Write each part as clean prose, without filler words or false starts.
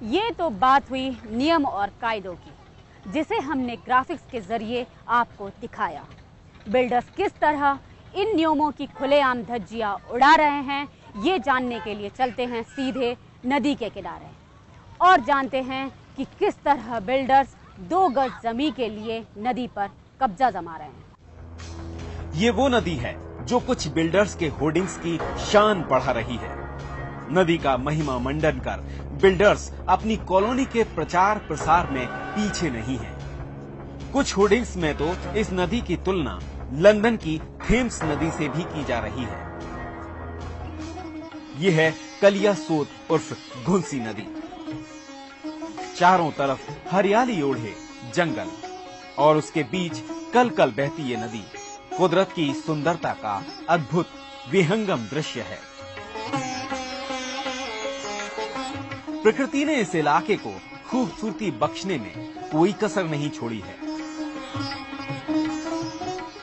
ये तो बात हुई नियम और कायदों की, जिसे हमने ग्राफिक्स के जरिए आपको दिखाया। बिल्डर्स किस तरह इन नियमों की खुलेआम धज्जियां उड़ा रहे हैं, ये जानने के लिए चलते हैं सीधे नदी के किनारे और जानते हैं कि किस तरह बिल्डर्स 2 गज जमीन के लिए नदी पर कब्जा जमा रहे हैं। ये वो नदी है जो कुछ बिल्डर्स के होर्डिंग्स की शान बढ़ा रही है। नदी का महिमा मंडन कर बिल्डर्स अपनी कॉलोनी के प्रचार प्रसार में पीछे नहीं हैं। कुछ होर्डिंग्स में तो इस नदी की तुलना लंदन की थेम्स नदी से भी की जा रही है। ये है कलियासोत उर्फ घुंसी नदी। चारों तरफ हरियाली ओढ़े जंगल और उसके बीच कल कल बहती ये नदी कुदरत की सुंदरता का अद्भुत विहंगम दृश्य है। प्रकृति ने इस इलाके को खूबसूरती बख्शने में कोई कसर नहीं छोड़ी है।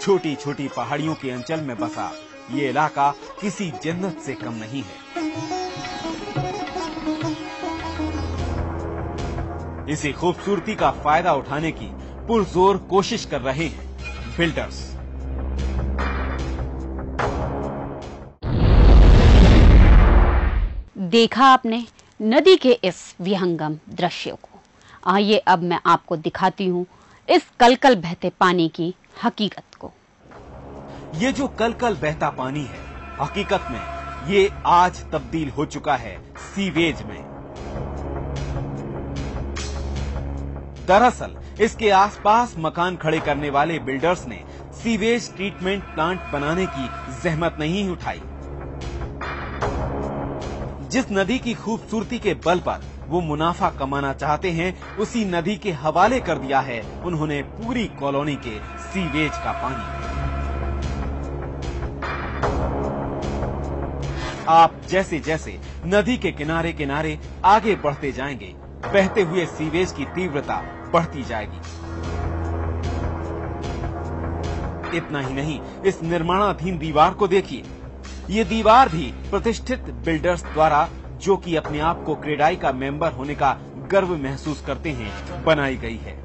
छोटी छोटी पहाड़ियों के अंचल में बसा ये इलाका किसी जन्नत से कम नहीं है। इसी खूबसूरती का फायदा उठाने की पुरजोर कोशिश कर रहे हैं बिल्डर्स। देखा आपने नदी के इस विहंगम दृश्य को। आइए अब मैं आपको दिखाती हूँ इस कलकल बहते पानी की हकीकत को। ये जो कलकल बहता पानी है, हकीकत में ये आज तब्दील हो चुका है सीवेज में। दरअसल इसके आसपास मकान खड़े करने वाले बिल्डर्स ने सीवेज ट्रीटमेंट प्लांट बनाने की जहमत नहीं उठाई। जिस नदी की खूबसूरती के बल पर वो मुनाफा कमाना चाहते हैं, उसी नदी के हवाले कर दिया है उन्होंने पूरी कॉलोनी के सीवेज का पानी। आप जैसे जैसे नदी के किनारे किनारे आगे बढ़ते जाएंगे, बहते हुए सीवेज की तीव्रता बढ़ती जाएगी। इतना ही नहीं, इस निर्माणाधीन दीवार को देखिए। ये दीवार भी प्रतिष्ठित बिल्डर्स द्वारा, जो कि अपने आप को क्रेडाई का मेंबर होने का गर्व महसूस करते हैं, बनाई गई है।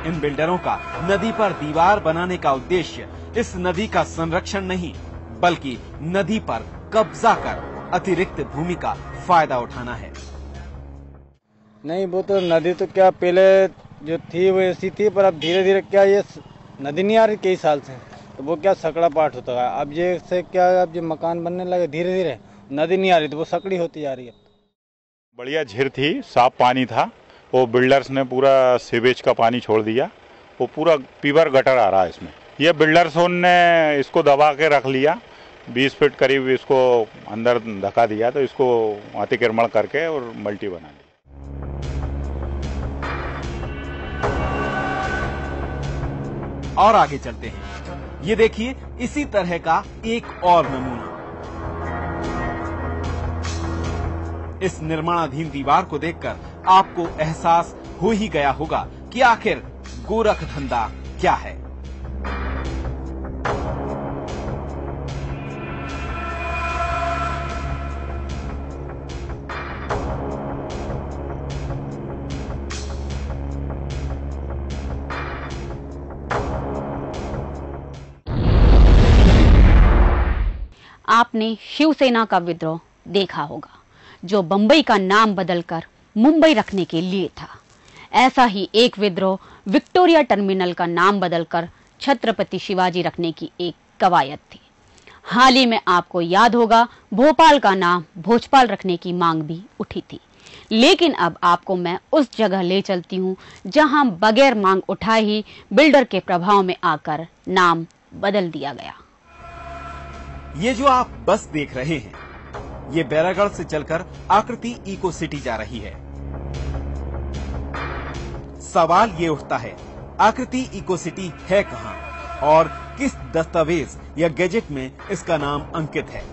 इन बिल्डरों का नदी पर दीवार बनाने का उद्देश्य इस नदी का संरक्षण नहीं, बल्कि नदी पर कब्जा कर अतिरिक्त भूमि का फायदा उठाना है। नहीं, वो तो नदी तो क्या पहले जो थी वो ऐसी थी, पर अब धीरे धीरे क्या ये नदी नहीं आ रही कई साल से, तो वो क्या सकड़ा पाठ होता है। अब ये से क्या, अब जो मकान बनने लगे धीरे धीरे नदी नहीं आ रही, तो वो सकड़ी होती जा रही है। बढ़िया झील थी, साफ पानी था, वो बिल्डर्स ने पूरा सीवेज का पानी छोड़ दिया, वो पूरा पीवर गटर आ रहा है इसमें। ये बिल्डर्स ने इसको दबा के रख लिया, 20 फीट करीब इसको अंदर धका दिया, तो इसको अतिक्रमण करके और मल्टी बना ली। और आगे चलते हैं। ये देखिए इसी तरह का एक और नमूना। इस निर्माणाधीन दीवार को देखकर आपको एहसास हो ही गया होगा कि आखिर गोरख धंधा क्या है। आपने शिवसेना का विद्रोह देखा होगा, जो बंबई का नाम बदलकर मुंबई रखने के लिए था। ऐसा ही एक विद्रोह विक्टोरिया टर्मिनल का नाम बदलकर छत्रपति शिवाजी रखने की एक कवायद थी। हाल ही में आपको याद होगा, भोपाल का नाम भोजपाल रखने की मांग भी उठी थी। लेकिन अब आपको मैं उस जगह ले चलती हूँ जहां बगैर मांग उठाए ही बिल्डर के प्रभाव में आकर नाम बदल दिया गया। ये जो आप बस देख रहे हैं, ये बैरागढ़ से चलकर आकृति इको सिटी जा रही है। सवाल ये उठता है, आकृति इको सिटी है कहां और किस दस्तावेज या गैजेट में इसका नाम अंकित है?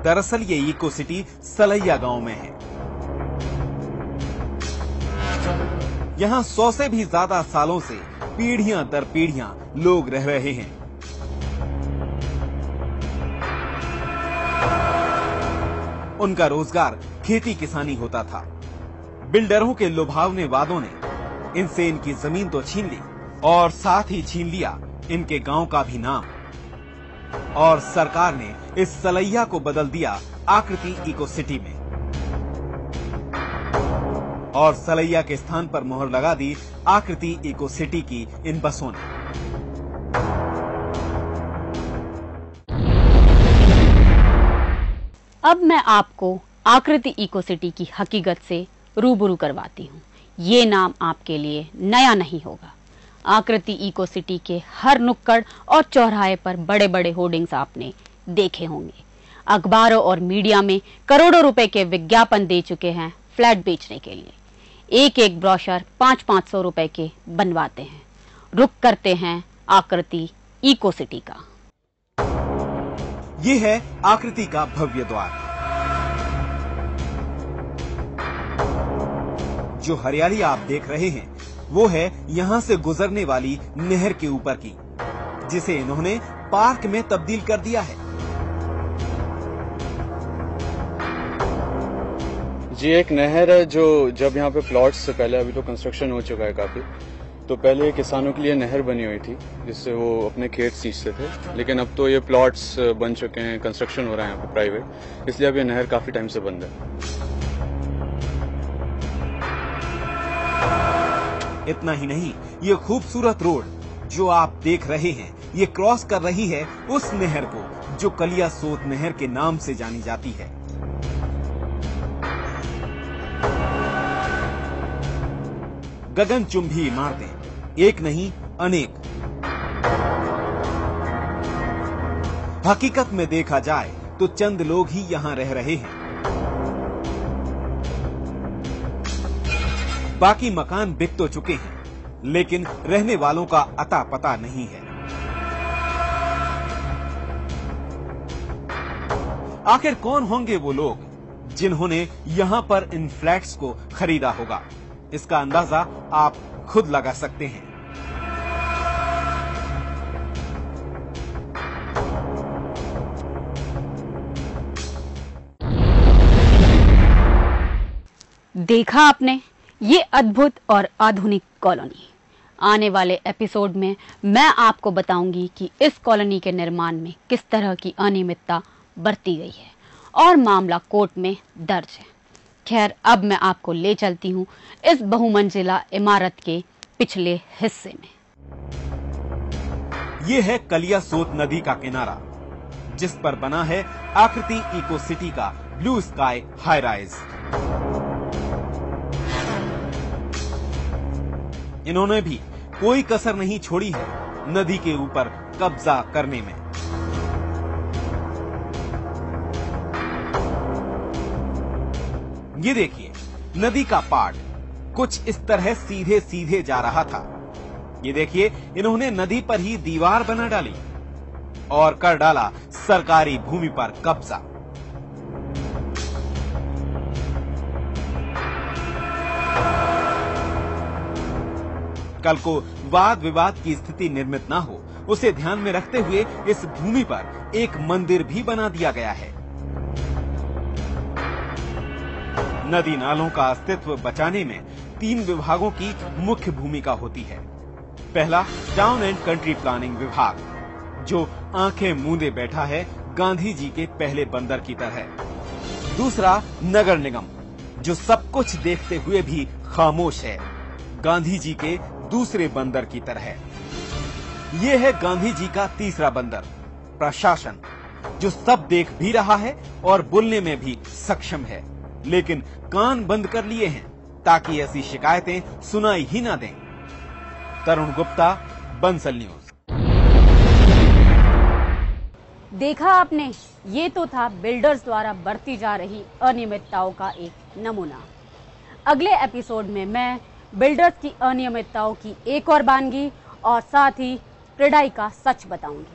दरअसल ये इको सिटी सलैया गांव में है। यहाँ 100 से भी ज्यादा सालों से पीढ़ियां दर पीढ़ियां लोग रह रहे हैं। उनका रोजगार खेती किसानी होता था। बिल्डरों के लुभावने वादों ने इनसे इनकी जमीन तो छीन ली और साथ ही छीन लिया इनके गांव का भी नाम। और सरकार ने इस सलैया को बदल दिया आकृति इको सिटी में और सलैया के स्थान पर मोहर लगा दी आकृति इको सिटी की इन बसों ने। अब मैं आपको आकृति इको सिटी की हकीकत से रूबरू करवाती हूँ। ये नाम आपके लिए नया नहीं होगा। आकृति इको सिटी के हर नुक्कड़ और चौराहे पर बड़े बड़े होर्डिंग्स आपने देखे होंगे। अखबारों और मीडिया में करोड़ों रुपए के विज्ञापन दे चुके हैं फ्लैट बेचने के लिए। एक एक ब्रोशर 500-500 रुपए के बनवाते हैं। रुक करते हैं आकृति इको सिटी का। ये है आकृति का भव्य द्वार। जो हरियाली आप देख रहे हैं वो है यहाँ से गुजरने वाली नहर के ऊपर की, जिसे इन्होंने पार्क में तब्दील कर दिया है। जी एक नहर है जो जब यहाँ पे प्लॉट्स से पहले, अभी तो कंस्ट्रक्शन हो चुका है काफी, तो पहले किसानों के लिए नहर बनी हुई थी जिससे वो अपने खेत सींचते थे। लेकिन अब तो ये प्लॉट्स बन चुके हैं, कंस्ट्रक्शन हो रहा है यहाँ पे प्राइवेट, इसलिए अब ये नहर काफी टाइम से बंद है। इतना ही नहीं, ये खूबसूरत रोड जो आप देख रहे हैं ये क्रॉस कर रही है उस नहर को जो कलिया सोत नहर के नाम से जानी जाती है। गगनचुंबी इमारतें, एक नहीं अनेक। हकीकत में देखा जाए तो चंद लोग ही यहाँ रह रहे हैं। बाकी मकान बिक तो चुके हैं, लेकिन रहने वालों का अता पता नहीं है। आखिर कौन होंगे वो लोग जिन्होंने यहाँ पर इन फ्लैट्स को खरीदा होगा? इसका अंदाजा आप खुद लगा सकते हैं। देखा आपने ये अद्भुत और आधुनिक कॉलोनी। आने वाले एपिसोड में मैं आपको बताऊंगी कि इस कॉलोनी के निर्माण में किस तरह की अनियमितता बरती गई है और मामला कोर्ट में दर्ज है। खैर, अब मैं आपको ले चलती हूँ इस बहुमंजिला इमारत के पिछले हिस्से में। ये है कलिया सोत नदी का किनारा, जिस पर बना है आकृति इको सिटी का ब्लू स्काई हाई राइज। इन्होंने भी कोई कसर नहीं छोड़ी है नदी के ऊपर कब्जा करने में। ये देखिए, नदी का पार्ट कुछ इस तरह सीधे सीधे जा रहा था। ये देखिए, इन्होंने नदी पर ही दीवार बना डाली और कर डाला सरकारी भूमि पर कब्जा। कल को वाद विवाद की स्थिति निर्मित ना हो, उसे ध्यान में रखते हुए इस भूमि पर एक मंदिर भी बना दिया गया है। नदी नालों का अस्तित्व बचाने में 3 विभागों की मुख्य भूमिका होती है। पहला, टाउन एंड कंट्री प्लानिंग विभाग, जो आंखें मूंदे बैठा है गांधी जी के पहले बंदर की तरह। दूसरा, नगर निगम, जो सब कुछ देखते हुए भी खामोश है, गांधी जी के दूसरे बंदर की तरह। ये है गांधी जी का तीसरा बंदर, प्रशासन, जो सब देख भी रहा है और बोलने में भी सक्षम है, लेकिन कान बंद कर लिए हैं ताकि ऐसी शिकायतें सुनाई ही ना दें। तरुण गुप्ता, बंसल न्यूज। देखा आपने, ये तो था बिल्डर्स द्वारा बरती जा रही अनियमितताओं का एक नमूना। अगले एपिसोड में मैं बिल्डर्स की अनियमितताओं की एक और बानगी और साथ ही प्रेडाई का सच बताऊंगी।